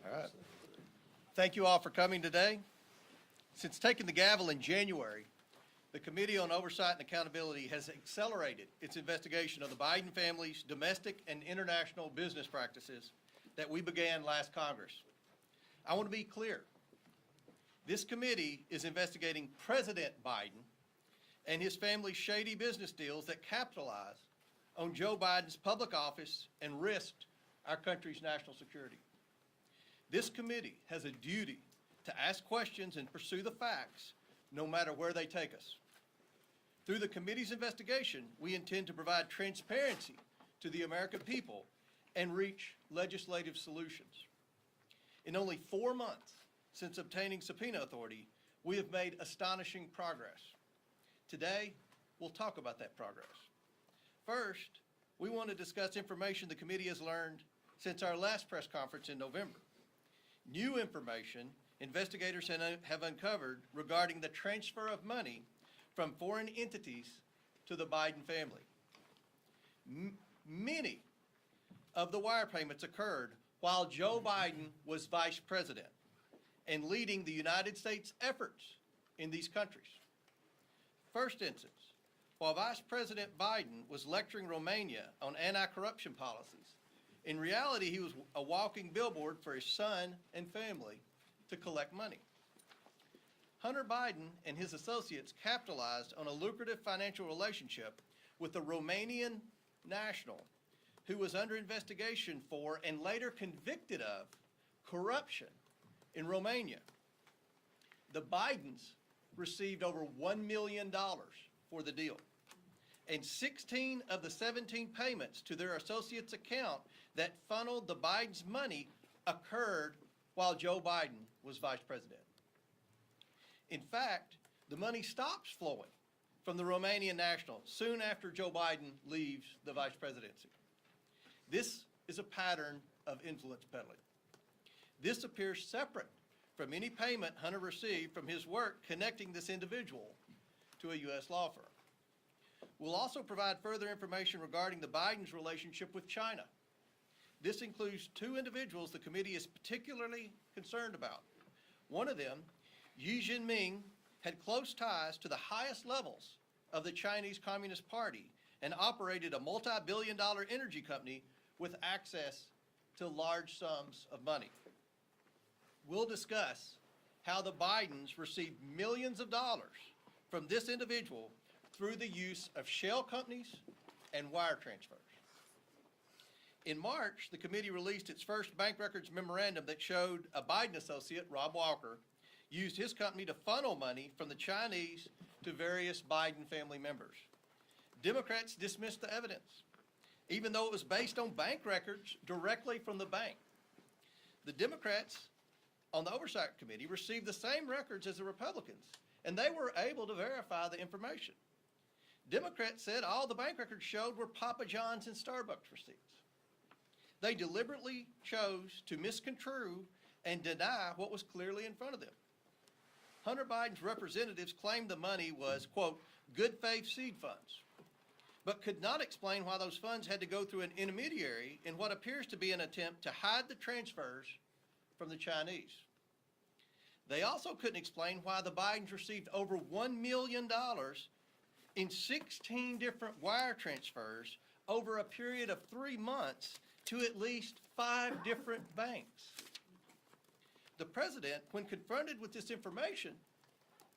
All right. Thank you all for coming today. Since taking the gavel in January, the Committee on Oversight and Accountability has accelerated its investigation of the Biden family's domestic and international business practices that we began last Congress. I want to be clear. This committee is investigating President Biden and his family's shady business deals that capitalize on Joe Biden's public office and risked our country's national security. This committee has a duty to ask questions and pursue the facts, no matter where they take us. Through the committee's investigation, we intend to provide transparency to the American people and reach legislative solutions. In only 4 months since obtaining subpoena authority, we have made astonishing progress. Today, we'll talk about that progress. First, we want to discuss information the committee has learned since our last press conference in November. New information investigators have uncovered regarding the transfer of money from foreign entities to the Biden family. Many of the wire payments occurred while Joe Biden was vice president and leading the United States efforts in these countries. First instance, while Vice President Biden was lecturing Romania on anti-corruption policies, in reality he was a walking billboard for his son and family to collect money. Hunter Biden and his associates capitalized on a lucrative financial relationship with a Romanian national who was under investigation for and later convicted of corruption in Romania. The Bidens received over $1 million for the deal, and 16 of the 17 payments to their associates' account that funneled the Bidens' money occurred while Joe Biden was vice president. In fact, the money stops flowing from the Romanian national soon after Joe Biden leaves the vice presidency. This is a pattern of influence peddling. This appears separate from any payment Hunter received from his work connecting this individual to a U.S. law firm. We'll also provide further information regarding the Bidens' relationship with China. This includes 2 individuals the committee is particularly concerned about. One of them, Xi Jinping, had close ties to the highest levels of the Chinese Communist Party and operated a multi-billion-dollar energy company with access to large sums of money. We'll discuss how the Bidens received millions of dollars from this individual through the use of shell companies and wire transfers. In March, the committee released its first bank records memorandum that showed a Biden associate, Rob Walker, used his company to funnel money from the Chinese to various Biden family members. Democrats dismissed the evidence, even though it was based on bank records directly from the bank. The Democrats on the Oversight Committee received the same records as the Republicans, and they were able to verify the information. Democrats said all the bank records showed were Papa John's and Starbucks receipts. They deliberately chose to misconstrue and deny what was clearly in front of them. Hunter Biden's representatives claimed the money was, quote, good faith seed funds, but could not explain why those funds had to go through an intermediary in what appears to be an attempt to hide the transfers from the Chinese. They also couldn't explain why the Bidens received over $1 million in 16 different wire transfers over a period of 3 months to at least 5 different banks. The president, when confronted with this information,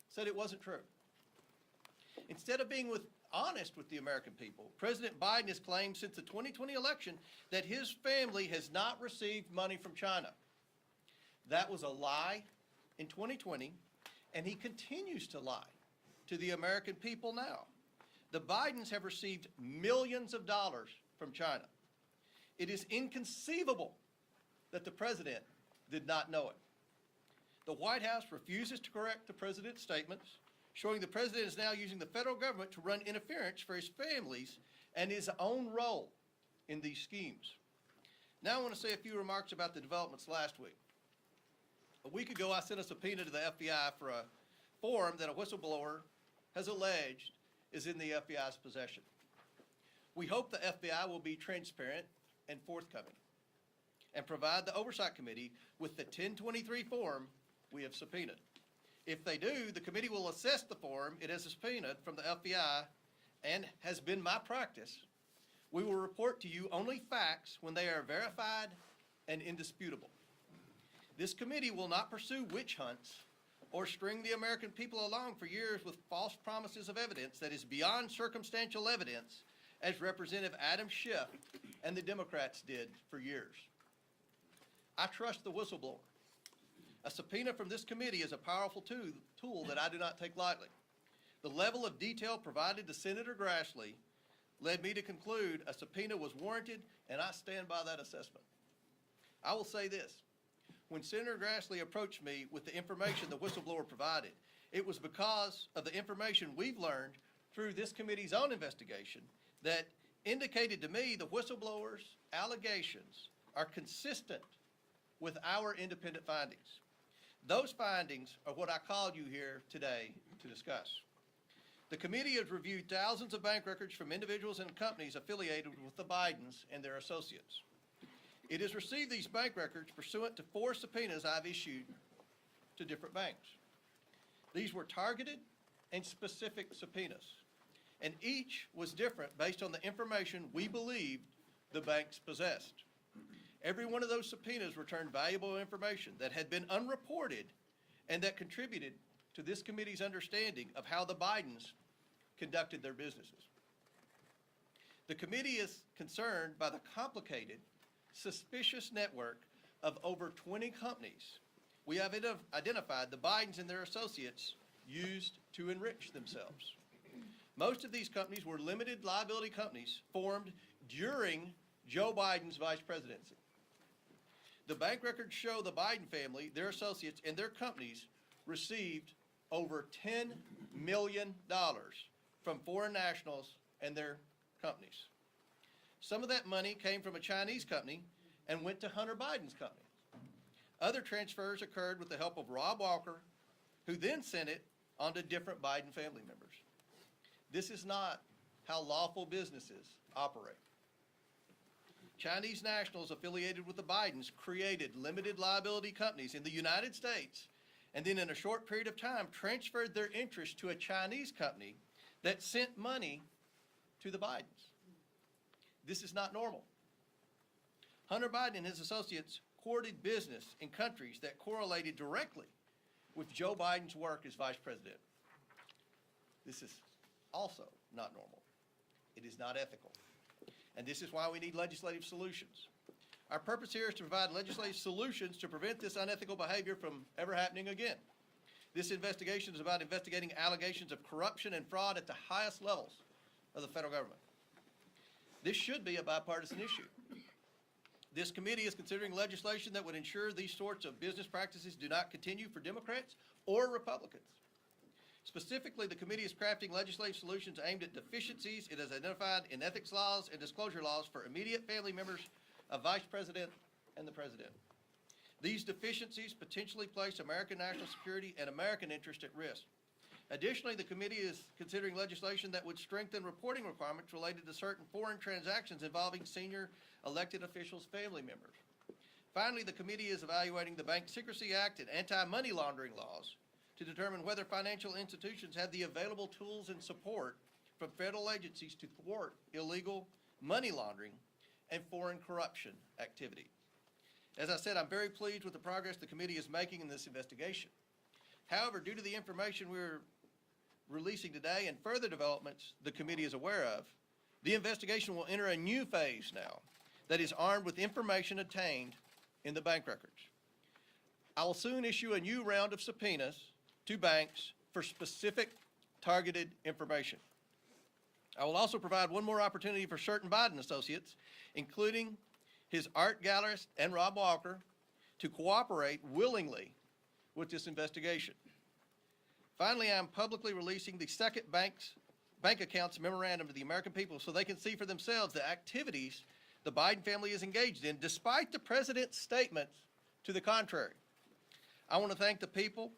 said it wasn't true. Instead of being honest with the American people, President Biden has claimed since the 2020 election that his family has not received money from China. That was a lie in 2020, and he continues to lie to the American people now. The Bidens have received millions of dollars from China. It is inconceivable that the president did not know it. The White House refuses to correct the president's statements, showing the president is now using the federal government to run interference for his families and his own role in these schemes. Now I want to say a few remarks about the developments last week. A week ago, I sent a subpoena to the FBI for a form that a whistleblower has alleged is in the FBI's possession. We hope the FBI will be transparent and forthcoming. and provide the Oversight Committee with the 1023 form we have subpoenaed. If they do, the committee will assess the form it has subpoenaed from the FBI, and has been my practice. We will report to you only facts when they are verified and indisputable. This committee will not pursue witch hunts or string the American people along for years with false promises of evidence that is beyond circumstantial evidence, as Representative Adam Schiff and the Democrats did for years. I trust the whistleblower. A subpoena from this committee is a powerful tool that I do not take lightly. The level of detail provided to Senator Grassley led me to conclude a subpoena was warranted, and I stand by that assessment. I will say this. When Senator Grassley approached me with the information the whistleblower provided, it was because of the information we've learned through this committee's own investigation that indicated to me the whistleblower's allegations are consistent with our independent findings. Those findings are what I called you here today to discuss. The committee has reviewed thousands of bank records from individuals and companies affiliated with the Bidens and their associates. It has received these bank records pursuant to 4 subpoenas I've issued to different banks. These were targeted and specific subpoenas, and each was different based on the information we believed the banks possessed. Every one of those subpoenas returned valuable information that had been unreported and that contributed to this committee's understanding of how the Bidens conducted their businesses. The committee is concerned by the complicated, suspicious network of over 20 companies we have identified the Bidens and their associates used to enrich themselves. Most of these companies were limited liability companies formed during Joe Biden's vice presidency. The bank records show the Biden family, their associates, and their companies received over $10 million from foreign nationals and their companies. Some of that money came from a Chinese company and went to Hunter Biden's company. Other transfers occurred with the help of Rob Walker, who then sent it on to different Biden family members. This is not how lawful businesses operate. Chinese nationals affiliated with the Bidens created limited liability companies in the United States, and then in a short period of time transferred their interest to a Chinese company that sent money to the Bidens. This is not normal. Hunter Biden and his associates courted business in countries that correlated directly with Joe Biden's work as vice president. This is also not normal. It is not ethical. And this is why we need legislative solutions. Our purpose here is to provide legislative solutions to prevent this unethical behavior from ever happening again. This investigation is about investigating allegations of corruption and fraud at the highest levels of the federal government. This should be a bipartisan issue. This committee is considering legislation that would ensure these sorts of business practices do not continue for Democrats or Republicans. Specifically, the committee is crafting legislative solutions aimed at deficiencies it has identified in ethics laws and disclosure laws for immediate family members of Vice President and the President. These deficiencies potentially place American national security and American interest at risk. Additionally, the committee is considering legislation that would strengthen reporting requirements related to certain foreign transactions involving senior elected officials' family members. Finally, the committee is evaluating the Bank Secrecy Act and anti-money laundering laws to determine whether financial institutions have the available tools and support from federal agencies to thwart illegal money laundering and foreign corruption activity. As I said, I'm very pleased with the progress the committee is making in this investigation. However, due to the information we're releasing today and further developments the committee is aware of, the investigation will enter a new phase now that is armed with information obtained in the bank records. I will soon issue a new round of subpoenas to banks for specific targeted information. I will also provide one more opportunity for certain Biden associates, including his art gallerist and Rob Walker, to cooperate willingly with this investigation. Finally, I am publicly releasing the second bank accounts memorandum to the American people so they can see for themselves the activities the Biden family is engaged in, despite the president's statements to the contrary. I want to thank the people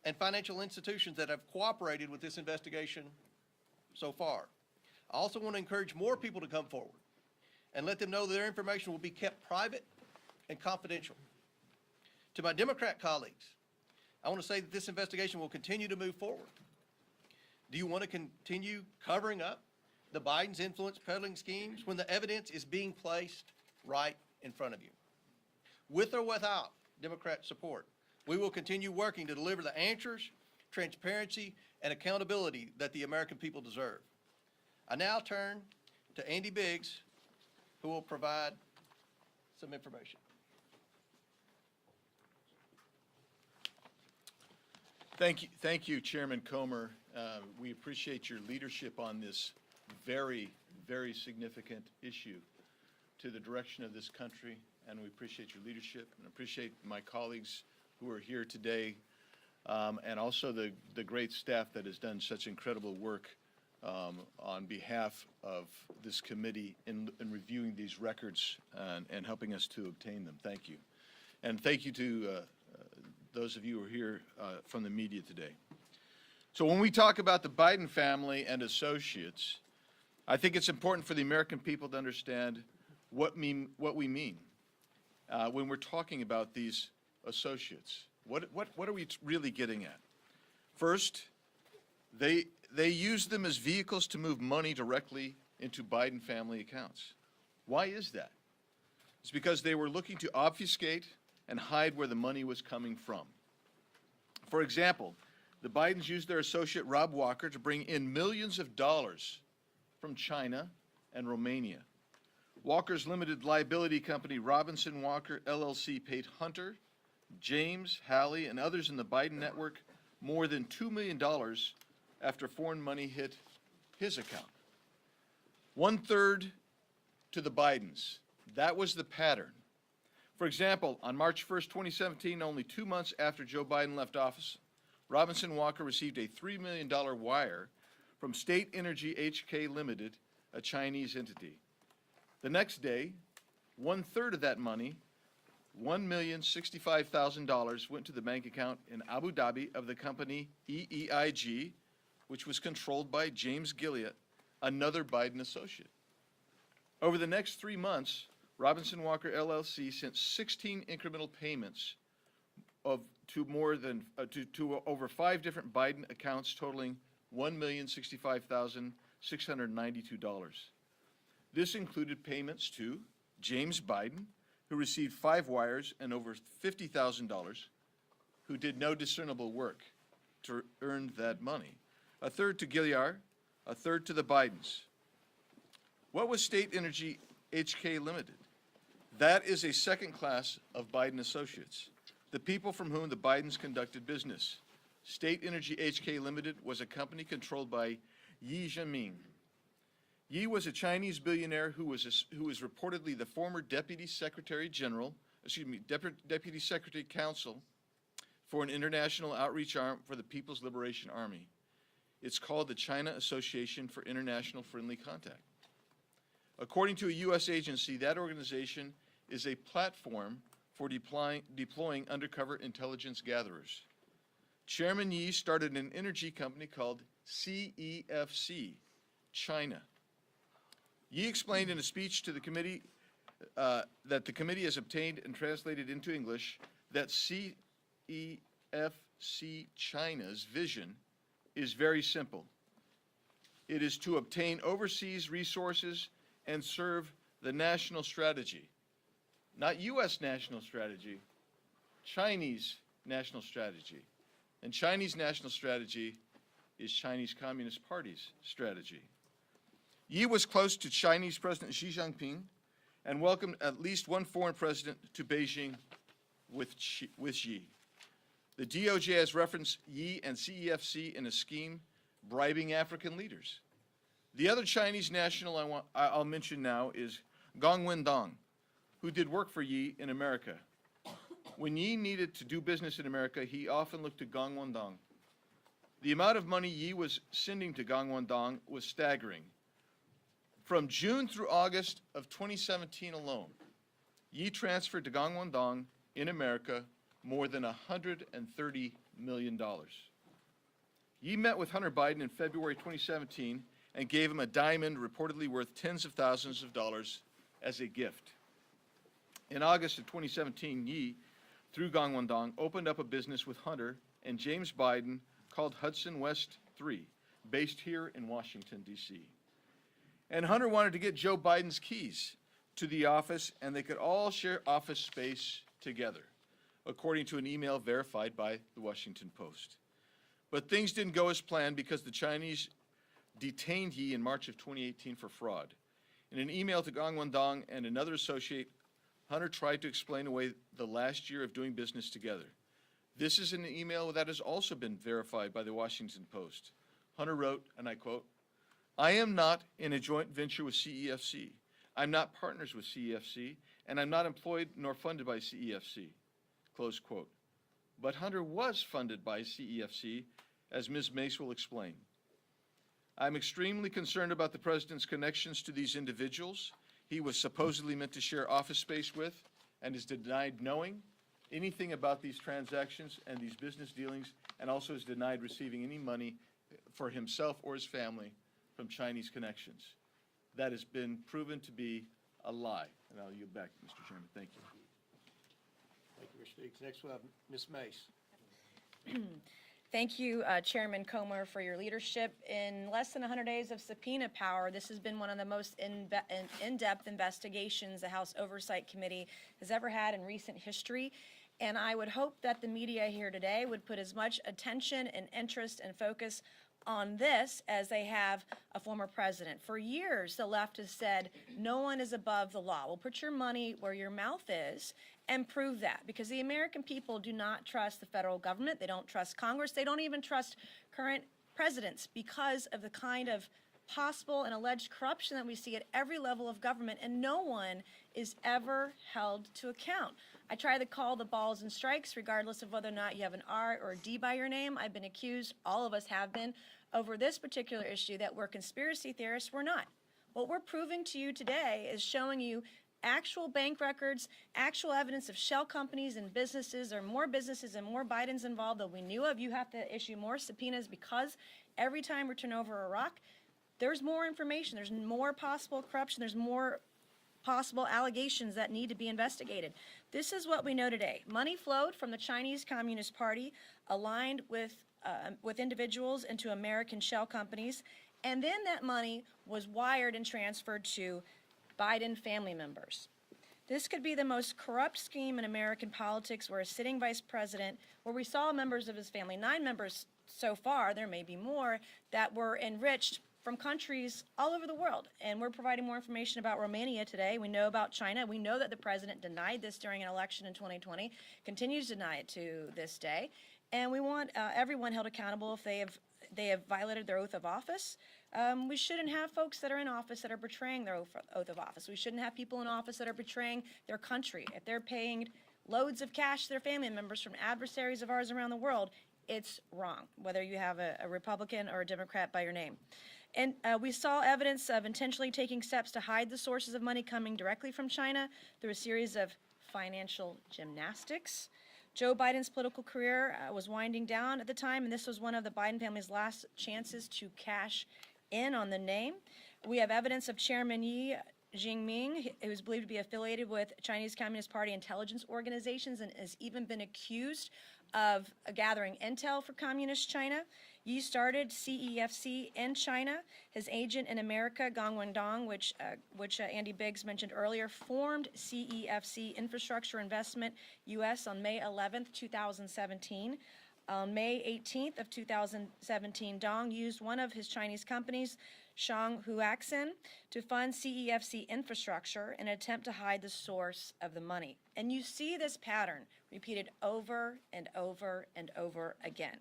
and financial institutions that have cooperated with this investigation so far. I also want to encourage more people to come forward and let them know that their information will be kept private and confidential. To my Democrat colleagues, I want to say that this investigation will continue to move forward. Do you want to continue covering up the Biden's influence peddling schemes when the evidence is being placed right in front of you? With or without Democrat support, we will continue working to deliver the answers, transparency, and accountability that the American people deserve. I now turn to Andy Biggs, who will provide some information. Thank you, Chairman Comer. We appreciate your leadership on this very, very significant issue to the direction of this country, and we appreciate your leadership and appreciate my colleagues who are here today, and also the great staff that has done such incredible work on behalf of this committee in reviewing these records and helping us to obtain them. Thank you. And thank you to those of you who are here from the media today. So when we talk about the Biden family and associates, I think it's important for the American people to understand what we mean when we're talking about these associates. What are we really getting at? First, they use them as vehicles to move money directly into Biden family accounts. Why is that? It's because they were looking to obfuscate and hide where the money was coming from. For example, the Bidens used their associate Rob Walker to bring in millions of dollars from China and Romania. Walker's limited liability company, Robinson Walker LLC, paid Hunter, James, Hallie, and others in the Biden network more than $2 million after foreign money hit his account. 1/3 to the Bidens. That was the pattern. For example, on March 1st, 2017, only 2 months after Joe Biden left office, Robinson Walker received a $3 million wire from State Energy HK Limited, a Chinese entity. The next day, 1/3 of that money, $1,065,000, went to the bank account in Abu Dhabi of the company EEIG, which was controlled by James Gilliatt, another Biden associate. Over the next 3 months, Robinson Walker LLC sent 16 incremental payments to over 5 different Biden accounts totaling $1,065,692. This included payments to James Biden, who received 5 wires and over $50,000, who did no discernible work to earn that money. 1/3 to Gilliard, 1/3 to the Bidens. What was State Energy HK Limited? That is a second class of Biden associates, the people from whom the Bidens conducted business. State Energy HK Limited was a company controlled by Yi Jianming. Yi was a Chinese billionaire who was reportedly the former Deputy Secretary Counsel for an international outreach arm for the People's Liberation Army. It's called the China Association for International Friendly Contact. According to a U.S. agency, that organization is a platform for deploying undercover intelligence gatherers. Chairman Yi started an energy company called CEFC, China. Yi explained in a speech to the committee that the committee has obtained and translated into English that CEFC China's vision is very simple. It is to obtain overseas resources and serve the national strategy. Not U.S. national strategy, Chinese national strategy. And Chinese national strategy is Chinese Communist Party's strategy. Yi was close to Chinese President Xi Jinping and welcomed at least one foreign president to Beijing with Xi. The DOJ has referenced Yi and CEFC in a scheme bribing African leaders. The other Chinese national I'll mention now is Gong Wendong, who did work for Yi in America. When Yi needed to do business in America, he often looked to Gong Wendong. The amount of money Yi was sending to Gong Wendong was staggering. From June through August of 2017 alone, Yi transferred to Gong Wendong in America more than $130 million. Yi met with Hunter Biden in February 2017 and gave him a diamond reportedly worth tens of thousands of dollars as a gift. In August of 2017, Yi, through Gangwon-dong, opened up a business with Hunter and James Biden called Hudson West 3, based here in Washington, D.C. And Hunter wanted to get Joe Biden's keys to the office, and they could all share office space together, according to an email verified by the Washington Post. But things didn't go as planned because the Chinese detained Yi in March of 2018 for fraud. In an email to Gangwon-dong and another associate, Hunter tried to explain away the last year of doing business together. This is an email that has also been verified by the Washington Post. Hunter wrote, and I quote, "I am not in a joint venture with CEFC. I'm not partners with CEFC, and I'm not employed nor funded by CEFC." Close quote. But Hunter was funded by CEFC, as Ms. Mace will explain. I'm extremely concerned about the president's connections to these individuals he was supposedly meant to share office space with, and is denied knowing anything about these transactions and these business dealings, and also is denied receiving any money for himself or his family from Chinese connections. That has been proven to be a lie. And I'll yield back, Mr. Chairman. Thank you. Thank you, Mr. Deeks. Next, we'll have Ms. Mace. Thank you, Chairman Comer, for your leadership. In less than 100 days of subpoena power, this has been one of the most in-depth investigations the House Oversight Committee has ever had in recent history. And I would hope that the media here today would put as much attention and interest and focus on this as they have a former president. For years, the left has said, no one is above the law. Well, put your money where your mouth is and prove that, because the American people do not trust the federal government. They don't trust Congress. They don't even trust current presidents because of the kind of possible and alleged corruption that we see at every level of government, and no one is ever held to account. I try to call the balls and strikes regardless of whether or not you have an R or a D by your name. I've been accused, all of us have been, over this particular issue that we're conspiracy theorists. We're not. What we're proving to you today is showing you actual bank records, actual evidence of shell companies and businesses. There are more businesses and more Bidens involved than we knew of. You have to issue more subpoenas because every time we turn over a rock, there's more information. There's more possible corruption. There's more possible allegations that need to be investigated. This is what we know today. Money flowed from the Chinese Communist Party, aligned with individuals into American shell companies, and then that money was wired and transferred to Biden family members. This could be the most corrupt scheme in American politics, where a sitting vice president, where we saw members of his family, 9 members so far, there may be more, that were enriched from countries all over the world. And we're providing more information about Romania today. We know about China. We know that the president denied this during an election in 2020, continues to deny it to this day. And we want everyone held accountable if they have violated their oath of office. We shouldn't have folks that are in office that are betraying their oath of office. We shouldn't have people in office that are betraying their country. If they're paying loads of cash to their family members from adversaries of ours around the world, it's wrong, whether you have a Republican or a Democrat by your name. And we saw evidence of intentionally taking steps to hide the sources of money coming directly from China through a series of financial gymnastics. Joe Biden's political career was winding down at the time, and this was one of the Biden family's last chances to cash in on the name. We have evidence of Chairman Yi Jinping, who is believed to be affiliated with Chinese Communist Party intelligence organizations and has even been accused of gathering intel for Communist China. Yi started CEFC in China. His agent in America, Gangwon-dong, which Andy Biggs mentioned earlier, formed CEFC Infrastructure Investment US on May 11th, 2017. On May 18th of 2017, Dong used one of his Chinese companies, Shanghuaxin, to fund CEFC infrastructure in an attempt to hide the source of the money. And you see this pattern repeated over and over and over again.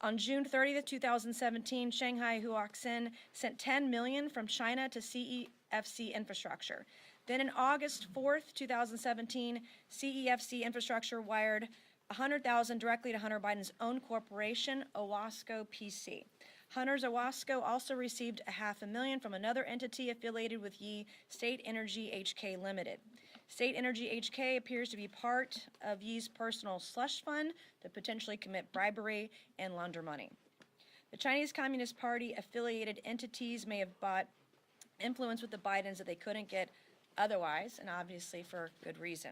On June 30th, 2017, Shanghai Huaxin sent $10 million from China to CEFC infrastructure. Then on August 4th, 2017, CEFC infrastructure wired $100,000 directly to Hunter Biden's own corporation, Owasco PC. Hunter's Owasco also received $500,000 from another entity affiliated with Yi, State Energy HK Limited. State Energy HK appears to be part of Yi's personal slush fund to potentially commit bribery and launder money. The Chinese Communist Party affiliated entities may have bought influence with the Bidens that they couldn't get otherwise, and obviously for good reason.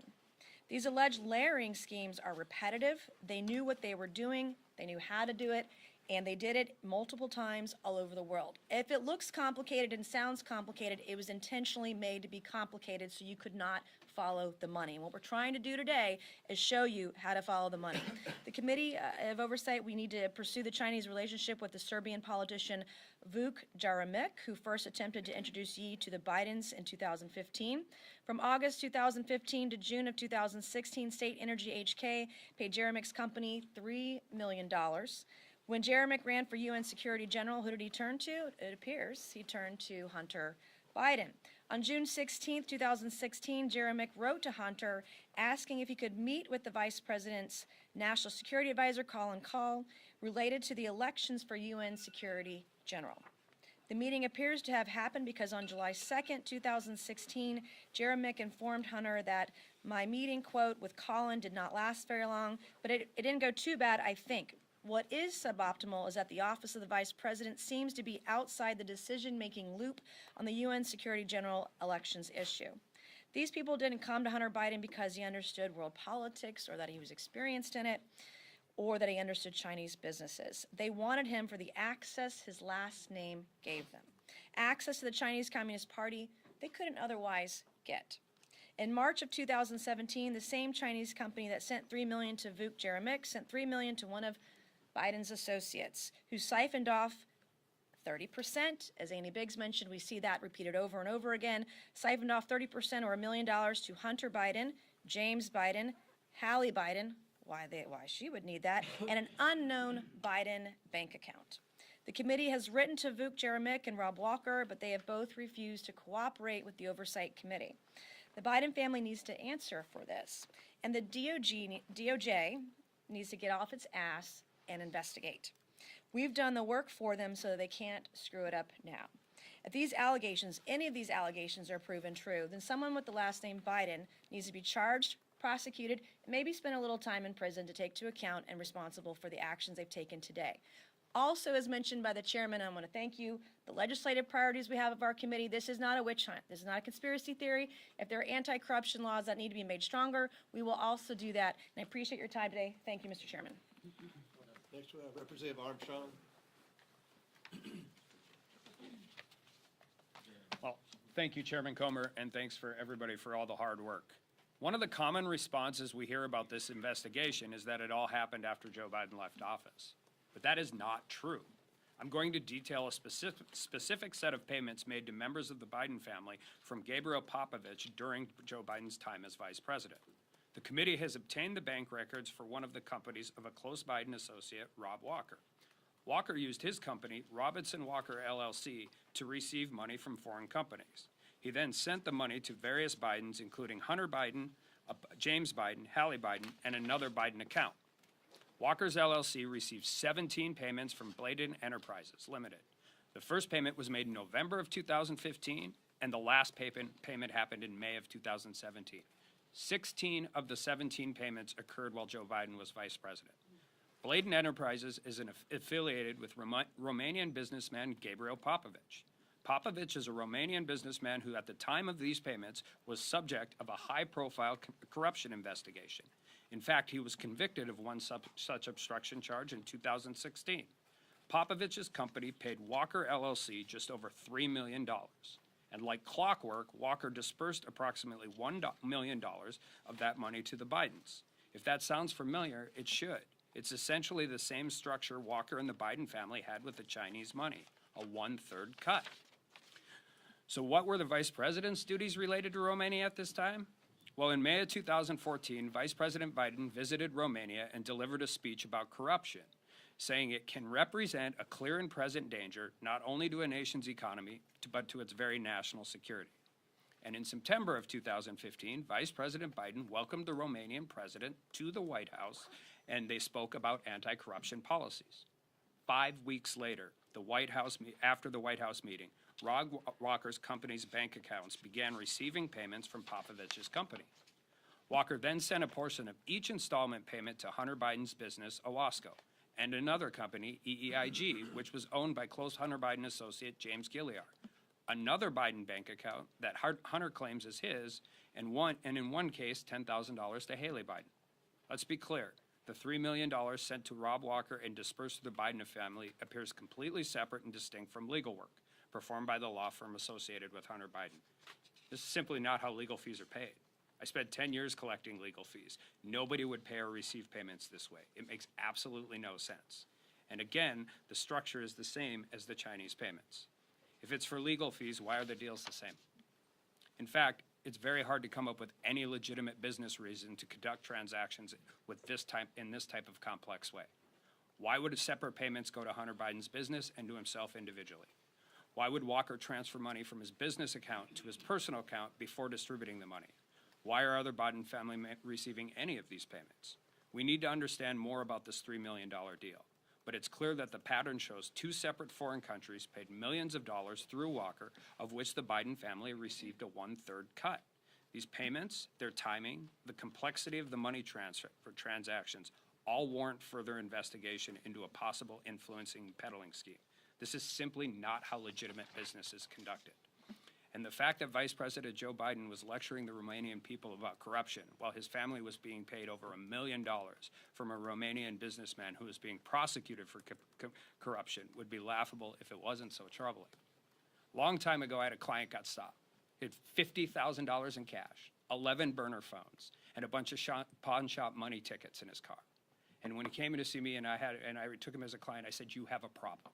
These alleged layering schemes are repetitive. They knew what they were doing, they knew how to do it, and they did it multiple times all over the world. If it looks complicated and sounds complicated, it was intentionally made to be complicated so you could not follow the money. And what we're trying to do today is show you how to follow the money. The Committee of Oversight, we need to pursue the Chinese relationship with the Serbian politician Vuk Jeremic, who first attempted to introduce Yi to the Bidens in 2015. From August 2015 to June of 2016, State Energy HK paid Jeremic's company $3 million. When Jeremic ran for UN Security General, who did he turn to? It appears he turned to Hunter Biden. On June 16, 2016, Jeremic wrote to Hunter asking if he could meet with the Vice President's National Security Advisor, Colin Kahl, related to the elections for UN Security General. The meeting appears to have happened because on July 2, 2016, Jeremic informed Hunter that my meeting, quote, with Colin did not last very long, but it didn't go too bad, I think. What is suboptimal is that the Office of the Vice President seems to be outside the decision-making loop on the UN Security General elections issue. These people didn't come to Hunter Biden because he understood world politics or that he was experienced in it or that he understood Chinese businesses. They wanted him for the access his last name gave them. Access to the Chinese Communist Party they couldn't otherwise get. In March of 2017, the same Chinese company that sent $3 million to Vuk Jeremic sent $3 million to one of Biden's associates, who siphoned off 30%. As Annie Biggs mentioned, we see that repeated over and over again. Siphoned off 30% or $1 million to Hunter Biden, James Biden, Hallie Biden, why she would need that, and an unknown Biden bank account. The committee has written to Vuk Jeremic and Rob Walker, but they have both refused to cooperate with the Oversight Committee. The Biden family needs to answer for this, and the DOJ needs to get off its ass and investigate. We've done the work for them so they can't screw it up now. If these allegations, any of these allegations are proven true, then someone with the last name Biden needs to be charged, prosecuted, and maybe spend a little time in prison to take to account and responsible for the actions they've taken today. Also, as mentioned by the chairman, I want to thank you, the legislative priorities we have of our committee, this is not a witch hunt. This is not a conspiracy theory. If there are anti-corruption laws that need to be made stronger, we will also do that. And I appreciate your time today. Thank you, Mr. Chairman. Next, we have Representative Armstrong. Well, thank you, Chairman Comer, and thanks for everybody for all the hard work. One of the common responses we hear about this investigation is that it all happened after Joe Biden left office. But that is not true. I'm going to detail a specific set of payments made to members of the Biden family from Gabriel Popovich during Joe Biden's time as vice president. The committee has obtained the bank records for one of the companies of a close Biden associate, Rob Walker. Walker used his company, Robinson Walker LLC, to receive money from foreign companies. He then sent the money to various Bidens, including Hunter Biden, James Biden, Hallie Biden, and another Biden account. Walker's LLC received 17 payments from Bladen Enterprises Limited. The first payment was made in November of 2015, and the last payment happened in May of 2017. 16 of the 17 payments occurred while Joe Biden was vice president. Bladen Enterprises is affiliated with Romanian businessman Gabriel Popovich. Popovich is a Romanian businessman who, at the time of these payments, was subject of a high-profile corruption investigation. In fact, he was convicted of one such obstruction charge in 2016. Popovich's company paid Walker LLC just over $3 million. And like clockwork, Walker dispersed approximately $1 million of that money to the Bidens. If that sounds familiar, it should. It's essentially the same structure Walker and the Biden family had with the Chinese money, a 1/3 cut. So what were the vice president's duties related to Romania at this time? Well, in May of 2014, Vice President Biden visited Romania and delivered a speech about corruption, saying it can represent a clear and present danger not only to a nation's economy, but to its very national security. And in September of 2015, Vice President Biden welcomed the Romanian president to the White House, and they spoke about anti-corruption policies. 5 weeks later, after the White House meeting, Rob Walker's company's bank accounts began receiving payments from Popovich's company. Walker then sent a portion of each installment payment to Hunter Biden's business, Owasco, and another company, EEIG, which was owned by close Hunter Biden associate James Gilliard. another Biden bank account that Hunter claims is his, and in one case, $10,000 to Haley Biden. Let's be clear. The $3 million sent to Rob Walker and dispersed to the Biden family appears completely separate and distinct from legal work performed by the law firm associated with Hunter Biden. This is simply not how legal fees are paid. I spent 10 years collecting legal fees. Nobody would pay or receive payments this way. It makes absolutely no sense. And again, the structure is the same as the Chinese payments. If it's for legal fees, why are the deals the same? In fact, it's very hard to come up with any legitimate business reason to conduct transactions in this type of complex way. Why would separate payments go to Hunter Biden's business and to himself individually? Why would Walker transfer money from his business account to his personal account before distributing the money? Why are other Biden family receiving any of these payments? We need to understand more about this $3 million deal. But it's clear that the pattern shows two separate foreign countries paid millions of dollars through Walker, of which the Biden family received a 1/3 cut. These payments, their timing, the complexity of the money transfer for transactions all warrant further investigation into a possible influencing peddling scheme. This is simply not how legitimate business is conducted. And the fact that Vice President Joe Biden was lecturing the Romanian people about corruption while his family was being paid over $1 million from a Romanian businessman who was being prosecuted for corruption would be laughable if it wasn't so troubling. Long time ago, I had a client got stopped. He had $50,000 in cash, 11 burner phones, and a bunch of pawn shop money tickets in his car. And when he came in to see me and I took him as a client, I said, "You have a problem."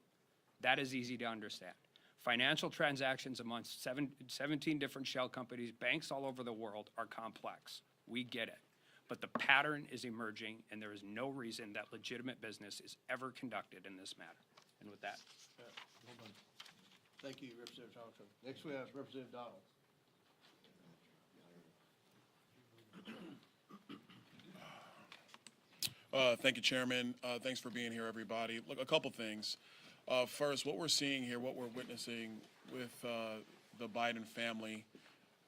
That is easy to understand. Financial transactions amongst 17 different shell companies, banks all over the world are complex. We get it. But the pattern is emerging, and there is no reason that legitimate business is ever conducted in this matter. And with that, Thank you, Representative Thompson. Next, we have Representative Donald. Thank you, Chairman. Thanks for being here, everybody. Look, a couple things. First, what we're seeing here, what we're witnessing with the Biden family,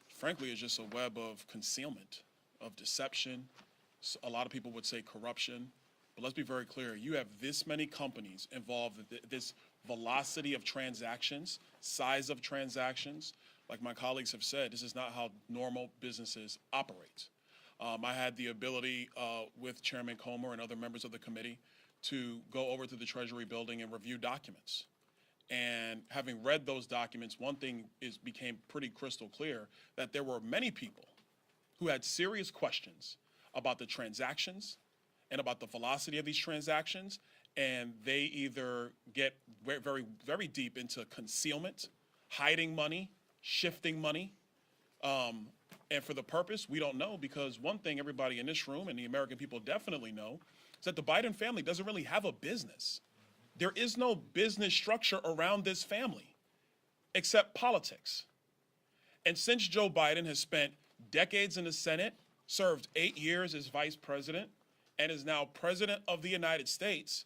frankly, is just a web of concealment, of deception. A lot of people would say corruption. But let's be very clear. You have this many companies involved, this velocity of transactions, size of transactions. Like my colleagues have said, this is not how normal businesses operate. I had the ability with Chairman Comer and other members of the committee to go over to the Treasury building and review documents. And having read those documents, one thing became pretty crystal clear, that there were many people who had serious questions about the transactions and about the velocity of these transactions, and they either get very, very deep into concealment, hiding money, shifting money, and for the purpose, we don't know, because one thing everybody in this room and the American people definitely know is that the Biden family doesn't really have a business. There is no business structure around this family except politics. And since Joe Biden has spent decades in the Senate, served 8 years as vice president, and is now president of the United States,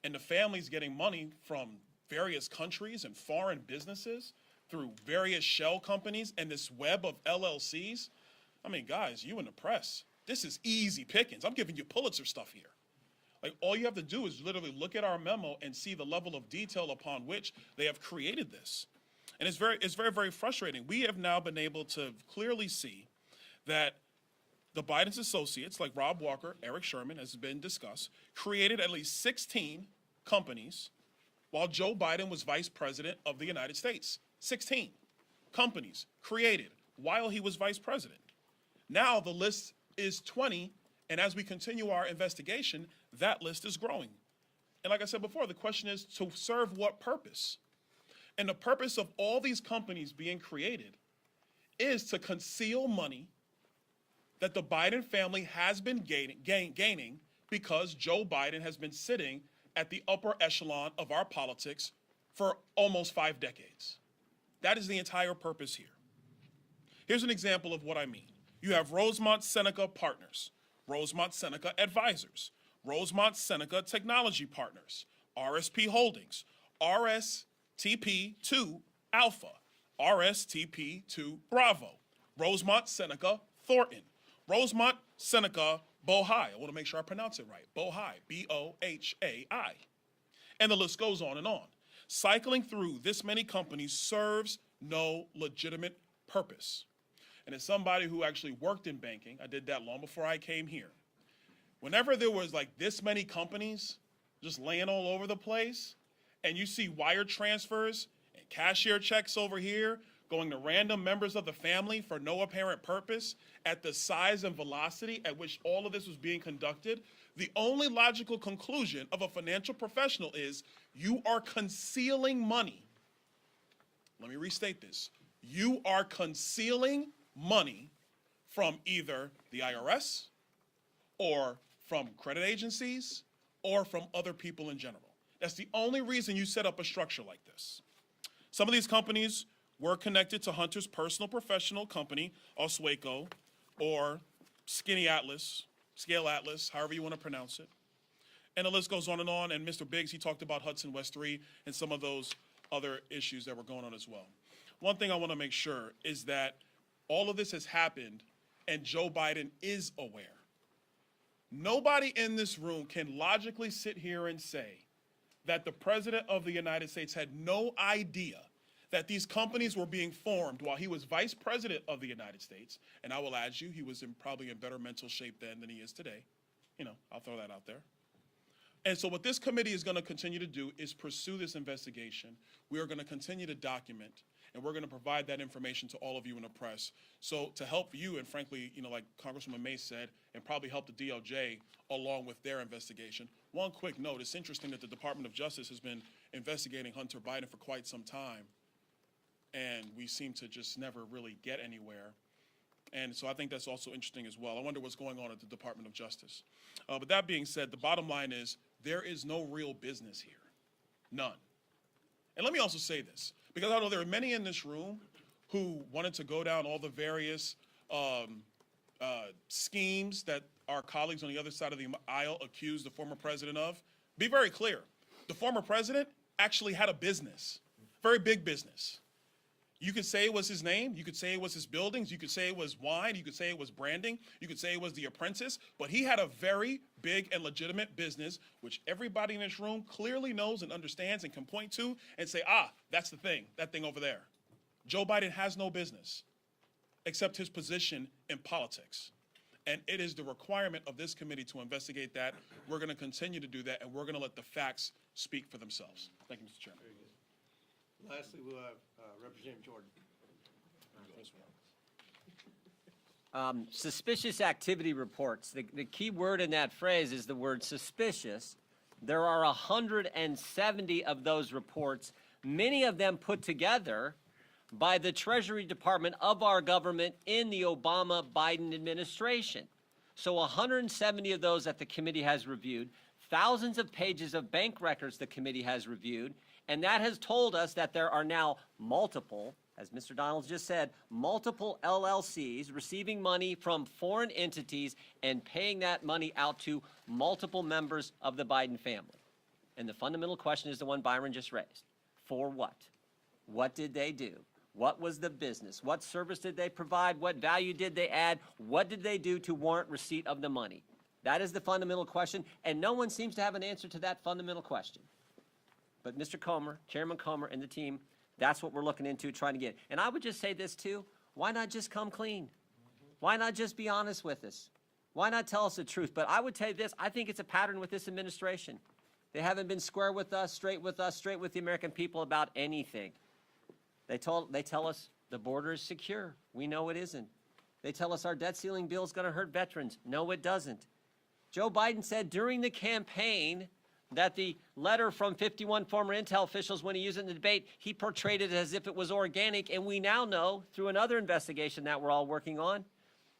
and the family's getting money from various countries and foreign businesses through various shell companies and this web of LLCs. I mean, guys, you in the press, this is easy pickings. I'm giving you Pulitzer stuff here. Like, all you have to do is literally look at our memo and see the level of detail upon which they have created this. And it's very, very frustrating. We have now been able to clearly see that the Biden's associates, like Rob Walker, Eric Sherman, as has been discussed, created at least 16 companies while Joe Biden was vice president of the United States. 16 companies created while he was vice president. Now the list is 20, and as we continue our investigation, that list is growing. And like I said before, the question is to serve what purpose? And the purpose of all these companies being created is to conceal money that the Biden family has been gaining because Joe Biden has been sitting at the upper echelon of our politics for almost 5 decades. That is the entire purpose here. Here's an example of what I mean. You have Rosemont Seneca Partners, Rosemont Seneca Advisors, Rosemont Seneca Technology Partners, RSP Holdings, RSTP2 Alpha, RSTP2 Bravo, Rosemont Seneca Thornton, Rosemont Seneca Bohai. I want to make sure I pronounce it right. Bohai, B-O-H-A-I. And the list goes on and on. Cycling through this many companies serves no legitimate purpose. And as somebody who actually worked in banking, I did that long before I came here. Whenever there was like this many companies just laying all over the place, and you see wire transfers and cashier checks over here going to random members of the family for no apparent purpose at the size and velocity at which all of this was being conducted, the only logical conclusion of a financial professional is you are concealing money. Let me restate this. You are concealing money from either the IRS or from credit agencies or from other people in general. That's the only reason you set up a structure like this. Some of these companies were connected to Hunter's personal professional company, Oswego, or Skinny Atlas, Scale Atlas, however you want to pronounce it. And the list goes on. And Mr. Biggs, he talked about Hudson West 3 and some of those other issues that were going on as well. One thing I want to make sure is that all of this has happened and Joe Biden is aware. Nobody in this room can logically sit here and say that the President of the United States had no idea that these companies were being formed while he was Vice President of the United States. And I will add you, he was probably in better mental shape then than he is today. You know, I'll throw that out there. And so what this committee is going to continue to do is pursue this investigation. We are going to continue to document, and we're going to provide that information to all of you in the press. So to help you, and frankly, you know, like Congresswoman Mace said, and probably help the DOJ along with their investigation. One quick note, it's interesting that the Department of Justice has been investigating Hunter Biden for quite some time, and we seem to just never really get anywhere. And so I think that's also interesting as well. I wonder what's going on at the Department of Justice. But that being said, the bottom line is there is no real business here. None. And let me also say this, because I know there are many in this room who wanted to go down all the various schemes that our colleagues on the other side of the aisle accused the former president of. Be very clear. The former president actually had a business, very big business. You could say it was his name, you could say it was his buildings, you could say it was wine, you could say it was branding, you could say it was The Apprentice, but he had a very big and legitimate business, which everybody in this room clearly knows and understands and can point to and say, ah, that's the thing, that thing over there. Joe Biden has no business except his position in politics. And it is the requirement of this committee to investigate that. We're going to continue to do that, and we're going to let the facts speak for themselves. Thank you, Mr. Chairman. Lastly, we'll have Representative Jordan. Suspicious activity reports. The key word in that phrase is the word suspicious. There are 170 of those reports, many of them put together by the Treasury Department of our government in the Obama-Biden administration. So 170 of those that the committee has reviewed, thousands of pages of bank records the committee has reviewed, and that has told us that there are now multiple, as Mr. Donalds just said, multiple LLCs receiving money from foreign entities and paying that money out to multiple members of the Biden family. And the fundamental question is the one Byron just raised. For what? What did they do? What was the business? What service did they provide? What value did they add? What did they do to warrant receipt of the money? That is the fundamental question, and no one seems to have an answer to that fundamental question. But Mr. Comer, Chairman Comer, and the team, that's what we're looking into, trying to get. And I would just say this too, why not just come clean? Why not just be honest with us? Why not tell us the truth? But I would tell you this, I think it's a pattern with this administration. They haven't been square with us, straight with the American people about anything. They tell us the border is secure. We know it isn't. They tell us our debt ceiling bill is going to hurt veterans. No, it doesn't. Joe Biden said during the campaign that the letter from 51 former intel officials, when he used it in the debate, he portrayed it as if it was organic, and we now know through another investigation that we're all working on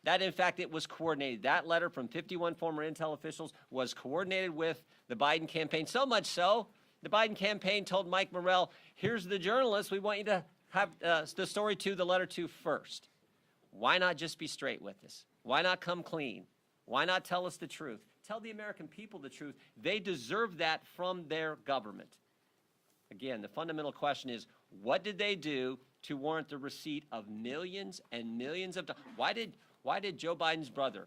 that in fact it was coordinated. That letter from 51 former intel officials was coordinated with the Biden campaign, so much so the Biden campaign told Mike Morrell, here's the journalist we want you to have the story to, the letter to first. Why not just be straight with us? Why not come clean? Why not tell us the truth? Tell the American people the truth. They deserve that from their government. Again, the fundamental question is, what did they do to warrant the receipt of millions and millions of dollars? Why did Joe Biden's brother,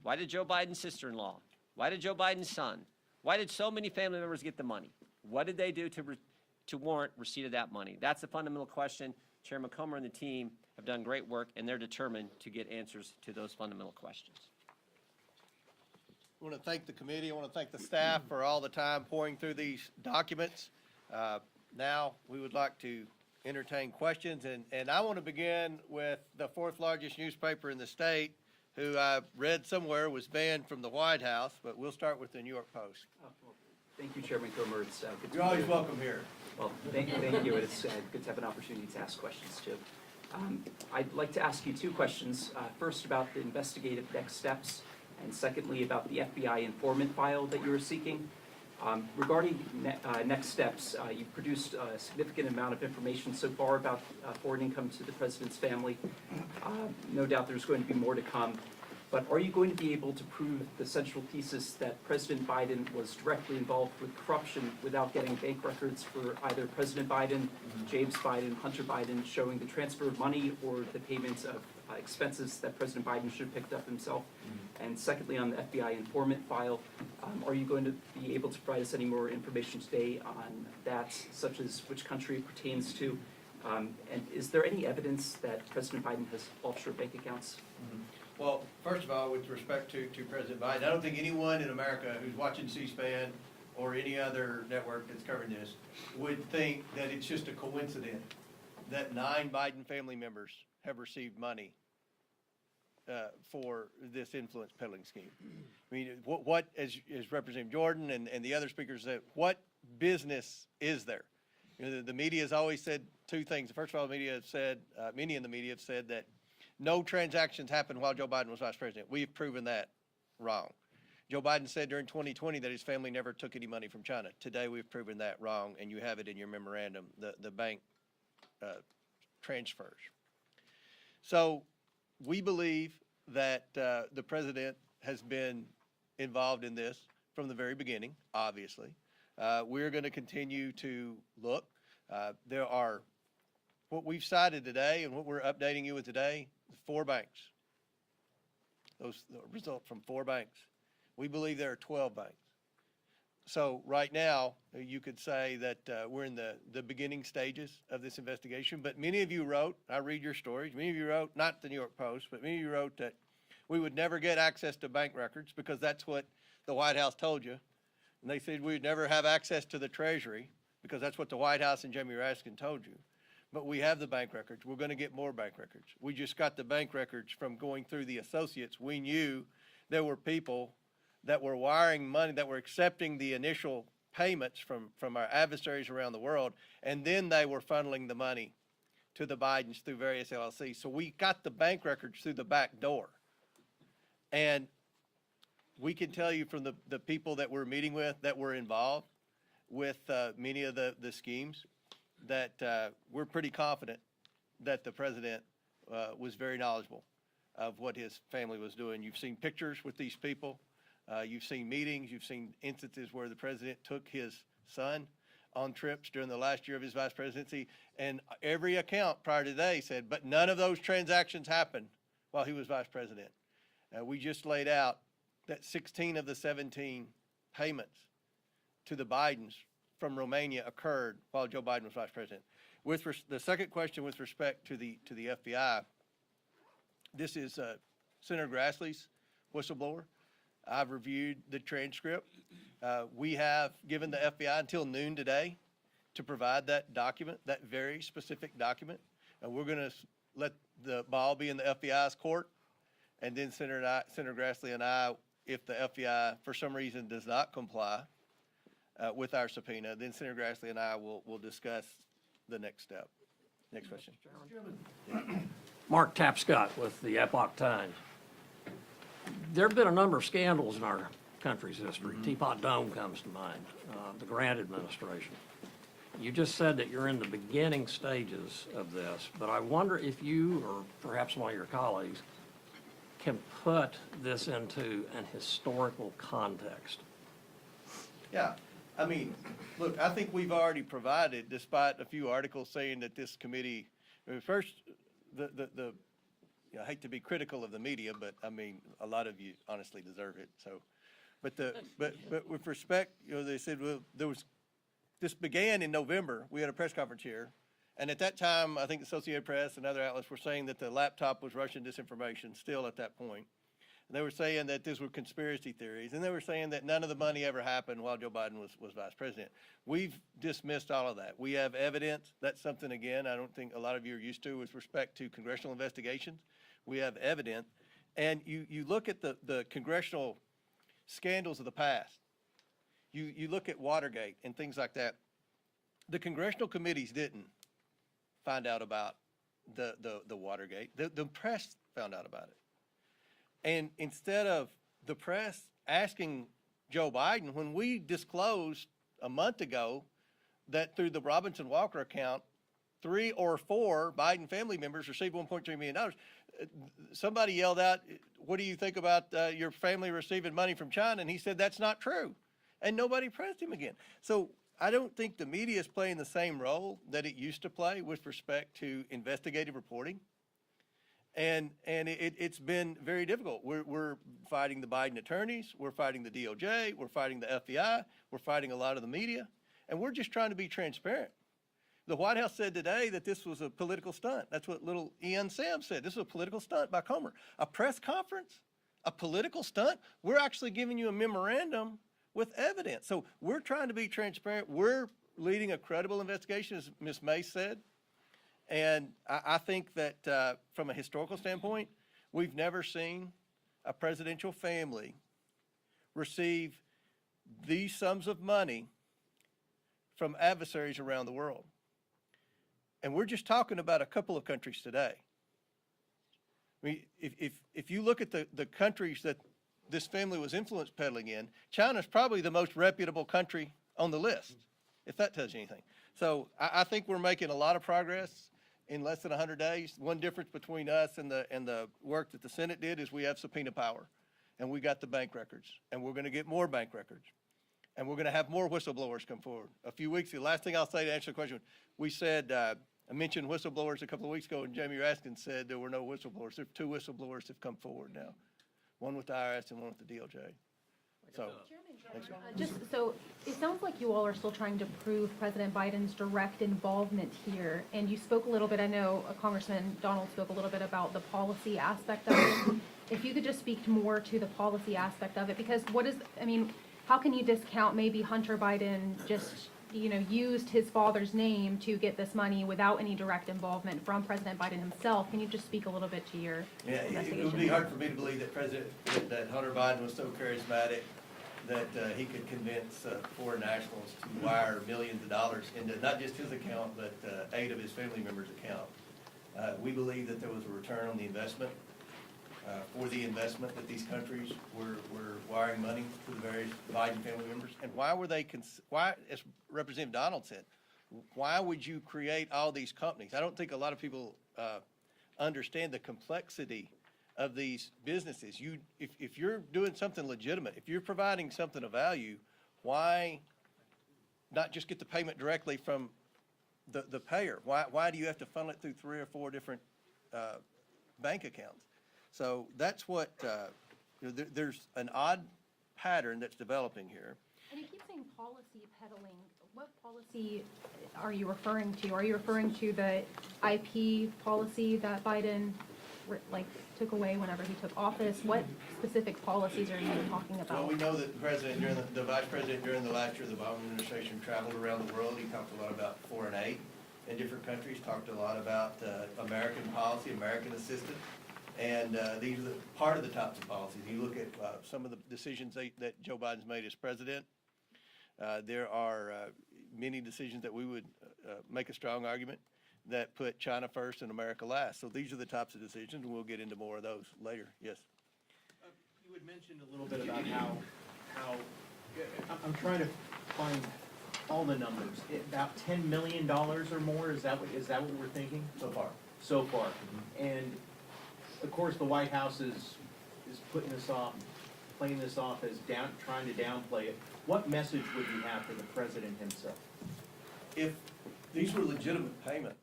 why did Joe Biden's sister-in-law, why did Joe Biden's son, why did so many family members get the money? What did they do to to warrant receipt of that money? That's the fundamental question. Chairman Comer and the team have done great work, and they're determined to get answers to those fundamental questions. I want to thank the committee. I want to thank the staff for all the time pouring through these documents. Now, we would like to entertain questions, and I want to begin with the fourth largest newspaper in the state, who I read somewhere was banned from the White House, but we'll start with the New York Post. Thank you, Chairman Comer. It's good to You're be always here. welcome here. Well, thank you. It's good to have an opportunity to ask questions, too. I'd like to ask you two questions. First, about the investigative next steps, and secondly, about the FBI informant file that you are seeking. Regarding next steps, you've produced a significant amount of information so far about foreign income to the president's family. No doubt there's going to be more to come. But are you going to be able to prove the central thesis that President Biden was directly involved with corruption without getting bank records for either President Biden, James Biden, Hunter Biden, showing the transfer of money or the payments of expenses that President Biden should have picked up himself? And secondly, on the FBI informant file, are you going to be able to provide us any more information today on that, such as which country it pertains to? And is there any evidence that President Biden has offshore bank accounts? Well, first of all, with respect to President Biden, I don't think anyone in America who's watching C-SPAN or any other network that's covering this would think that it's just a coincidence that 9 Biden family members have received money for this influence peddling scheme. I mean, what as Representative Jordan and the other speakers said, what business is there? You know, the media has always said two things. First of all, the media have said, many in the media have said that no transactions happened while Joe Biden was vice president. We've proven that wrong. Joe Biden said during 2020 that his family never took any money from China. Today, we've proven that wrong, and you have it in your memorandum, the bank transfers. So we believe that the president has been involved in this from the very beginning, obviously. We're going to continue to look. There are, what we've cited today and what we're updating you with today, 4 banks. Those result from 4 banks. We believe there are 12 banks. So right now, you could say that we're in the beginning stages of this investigation, but many of you wrote, I read your stories, many of you wrote, not the New York Post, but many of you wrote that we would never get access to bank records because that's what the White House told you. And they said we'd never have access to the Treasury because that's what the White House and Jamie Raskin told you. But we have the bank records. We're going to get more bank records. We just got the bank records from going through the associates. We knew there were people that were wiring money, that were accepting the initial payments from our adversaries around the world, and then they were funneling the money to the Bidens through various LLCs. So we got the bank records through the back door. And we can tell you from the people that we're meeting with that were involved with many of the schemes that we're pretty confident that the president was very knowledgeable of what his family was doing. You've seen pictures with these people. You've seen meetings. You've seen instances where the president took his son on trips during the last year of his vice presidency. And every account prior to today said, but none of those transactions happened while he was vice president. We just laid out that 16 of the 17 payments to the Bidens from Romania occurred while Joe Biden was vice president. With the second question with respect to the FBI, this is Senator Grassley's whistleblower. I've reviewed the transcript. We have given the FBI until noon today to provide that document, that very specific document. And we're going to let the ball be in the FBI's court. And then Senator Grassley and I, if the FBI for some reason does not comply with our subpoena, then Senator Grassley and I will discuss the next step. Next question. Mark Tapscott with the Epoch Times. There have been a number of scandals in our country's history. Teapot Dome comes to mind, the Grant administration. You just said that you're in the beginning stages of this, but I wonder if you or perhaps one of your colleagues can put this into an historical context. Yeah, I mean, look, I think we've already provided, despite a few articles saying that this committee, I mean, first, I hate to be critical of the media, but I mean, a lot of you honestly deserve it. So, but with respect, they said, well, there this began in November. We had a press conference here. And at that time, I think the Associated Press and other outlets were saying that the laptop was Russian disinformation still at that point. They were saying that these were conspiracy theories, and they were saying that none of the money ever happened while Joe Biden was vice president. We've dismissed all of that. We have evidence. That's something, again, I don't think a lot of you are used to with respect to congressional investigations. We have evidence. And you look at the congressional scandals of the past. You look at Watergate and things like that. The congressional committees didn't find out about the Watergate. The press found out about it. And instead of the press asking Joe Biden, when we disclosed a month ago that through the Robinson Walker account, 3 or 4 Biden family members received $1.3 million, somebody yelled out, "What do you think about your family receiving money from China?" And he said, "That's not true." And nobody pressed him again. So I don't think the media is playing the same role that it used to play with respect to investigative reporting. And it's been very difficult. We're fighting the Biden attorneys, we're fighting the DOJ, we're fighting the FBI, we're fighting a lot of the media, and we're just trying to be transparent. The White House said today that this was a political stunt. That's what little Ian Sam said. This is a political stunt by Comer. A press conference? A political stunt? We're actually giving you a memorandum with evidence. So we're trying to be transparent. We're leading a credible investigation, as Ms. May said. And I think that from a historical standpoint, we've never seen a presidential family receive these sums of money from adversaries around the world. And we're just talking about a couple of countries today. I mean, if you look at the countries that this family was influence peddling in, China's probably the most reputable country on the list, if that tells you anything. So I think we're making a lot of progress in less than 100 days. One difference between us and the work that the Senate did is we have subpoena power, and we got the bank records, and we're going to get more bank records, and we're going to have more whistleblowers come forward. A few weeks ago, last thing I'll say to answer the question, we said, I mentioned whistleblowers a couple of weeks ago, and Jamie Raskin said there were no whistleblowers. There are 2 whistleblowers that have come forward now, one with the IRS and one with the DOJ. So, thanks, sir. Just so, it sounds like you all are still trying to prove President Biden's direct involvement here. And you spoke a little bit, I know Congressman Donald spoke a little bit about the policy aspect of it. If you could just speak more to the policy aspect of it, because how can you discount maybe Hunter Biden just, used his father's name to get this money without any direct involvement from President Biden himself? Can you just speak a little bit to your investigation? It would be hard for me to believe that Hunter Biden was so charismatic that he could convince foreign nationals to wire millions of dollars into not just his account, but 8 of his family members' account. We believe that there was a return on the investment for the investment that these countries were wiring money to the various Biden family members. And why were they, why, as Representative Donald said, why would you create all these companies? I don't think a lot of people understand the complexity of these businesses. If you're doing something legitimate, if you're providing something of value, why not just get the payment directly from the payer? Why do you have to funnel it through 3 or 4 different bank accounts? So that's what, there's an odd pattern that's developing here. And you keep saying policy peddling. What policy are you referring to? Are you referring to the IP policy that Biden took away whenever he took office? What specific policies are you talking about? Well, we know that the president, the vice president during the last year of the Obama administration traveled around the world. He talked a lot about foreign aid in different countries, talked a lot about American policy, American assistance. And these are part of the types of policies. You look at some of the decisions that Joe Biden's made as president. There are many decisions that we would make a strong argument that put China first and America last. So these are the types of decisions, and we'll get into more of those later. Yes. You had mentioned a little bit about how I'm trying to find all the numbers. About $10 million or more. Is that what we're thinking? So far. So far. Mm-hmm. And of course, the White House is putting this off, playing this off as trying to downplay it. What message would you have for the president himself? If these were legitimate payments,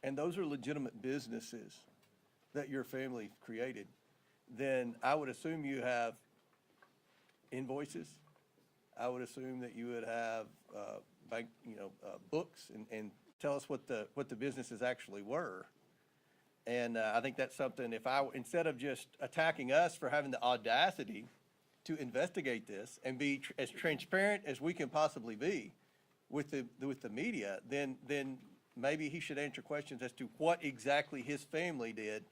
and those are legitimate businesses that your family created, then I would assume you have invoices I would assume that you would have, bank, books and tell us what the businesses actually were. And I think that's something, instead of just attacking us for having the audacity to investigate this and be as transparent as we can possibly be with the media, then maybe he should answer questions as to what exactly his family did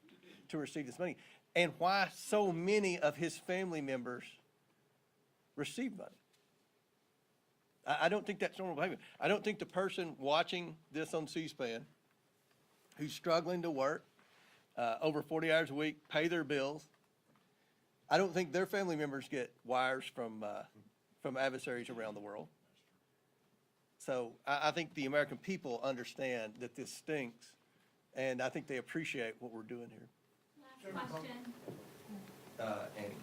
to receive this money and why so many of his family members received money. I don't think that's normal behavior. I don't think the person watching this on C-SPAN who's struggling to work over 40 hours a week, pay their bills, I don't think their family members get wires from adversaries around the world. So I think the American people understand that this stinks, and I think they appreciate what we're doing here. Last question. Annie.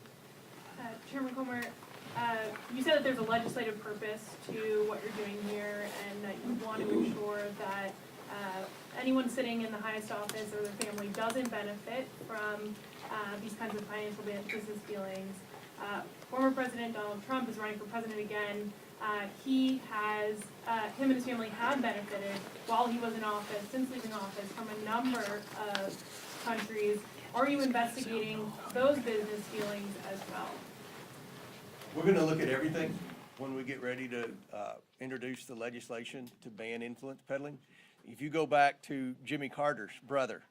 Chairman Comer, you said that there's a legislative purpose to what you're doing here, and that you want to ensure that anyone sitting in the highest office or their family doesn't benefit from these kinds of financial business dealings. Former President Donald Trump is running for president again. He has, him and his family have benefited while he was in office, since leaving office, from a number of countries. Are you investigating those business dealings as well? We're going to look at everything when we get ready to introduce the legislation to ban influence peddling. If you go back to Jimmy Carter's brother,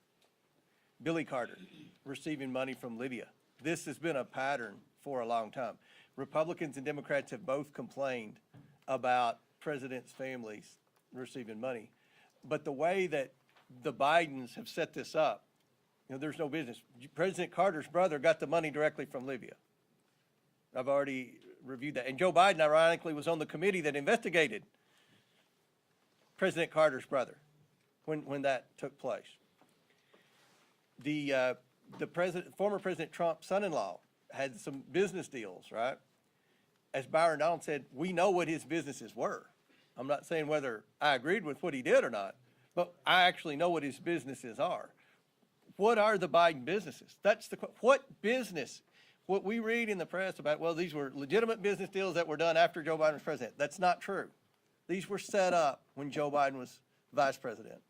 Billy Carter, receiving money from Libya, this has been a pattern for a long time. Republicans and Democrats have both complained about presidents' families receiving money. But the way that the Bidens have set this up, there's no business. President Carter's brother got the money directly from Libya. I've already reviewed that. And Joe Biden, ironically, was on the committee that investigated President Carter's brother when that took place. The former President Trump's son-in-law had some business deals, right? As Byron Donald said, we know what his businesses were. I'm not saying whether I agreed with what he did or not, but I actually know what his businesses are. What are the Biden businesses? What business? What we read in the press about, well, these were legitimate business deals that were done after Joe Biden was president. That's not true. These were set up when Joe Biden was vice president.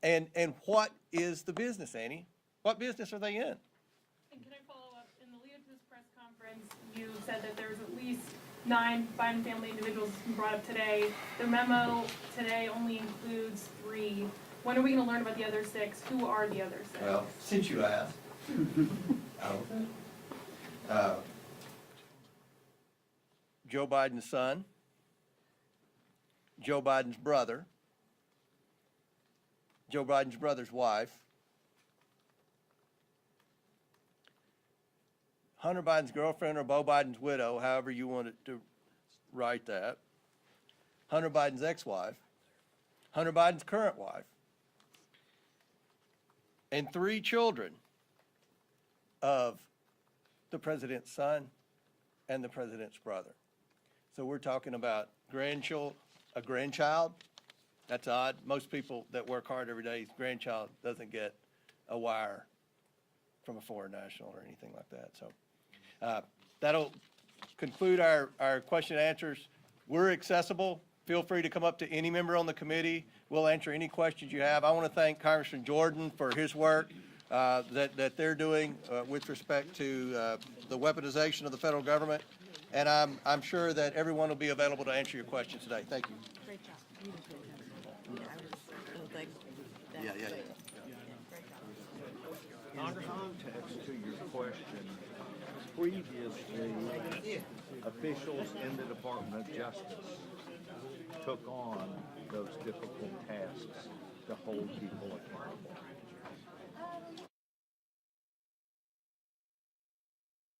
And what is the business, Annie? What business are they in? And can I follow up? In the lead up to this press conference, you said that there's at least 9 Biden family individuals brought up today. The memo today only includes 3. When are we going to learn about the other 6? Who are the other 6? Well, since you asked, Joe Biden's son, Joe Biden's brother, Joe Biden's brother's wife, Hunter Biden's girlfriend or Beau Biden's widow, however you want it to write that, Hunter Biden's ex-wife, Hunter Biden's current wife, and 3 children of the president's son and the president's brother. So we're talking about a grandchild. That's odd. Most people that work hard every day, grandchild doesn't get a wire from a foreign national or anything like that. So that'll conclude our question and answers. We're accessible. Feel free to come up to any member on the committee. We'll answer any questions you have. I want to thank Congressman Jordan for his work that they're doing with respect to the weaponization of the federal government. And I'm sure that everyone will be available to answer your questions today. Thank you. Great job. You did a great job. Yeah, I was gonna thank that. Yeah. In context to your question, previously, officials in the Department of Justice took on those difficult tasks to hold people accountable.